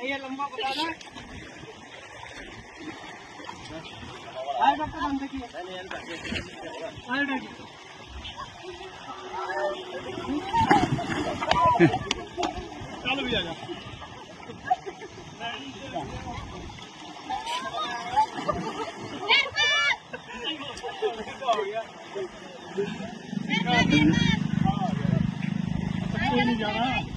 ये लंबा बता ना आए डॉक्टर नाम देखिए आए डॉक्टर चलो भी आजा कोई नहीं जाना